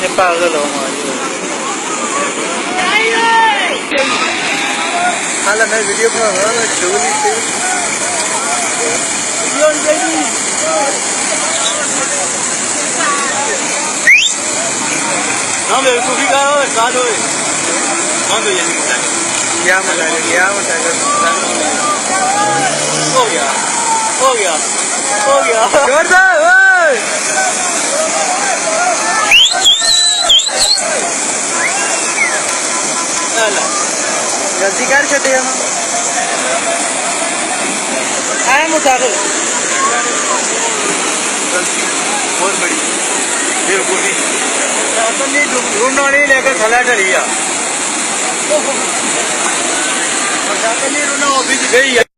ये पागल हो हमारी हाल मैं वीडियो बना रहा हूँ जूली से ना मेरे को भी कहा साथ हो कौन तो ये क्या मजा हो गया जोरदार जल्दी कर छे हम आए मुताबिक बहुत बड़ी बेवकूफ़ी नहीं ढूंढना नहीं लेकर थला डलिया नहीं ढूंढना वो भी गई है।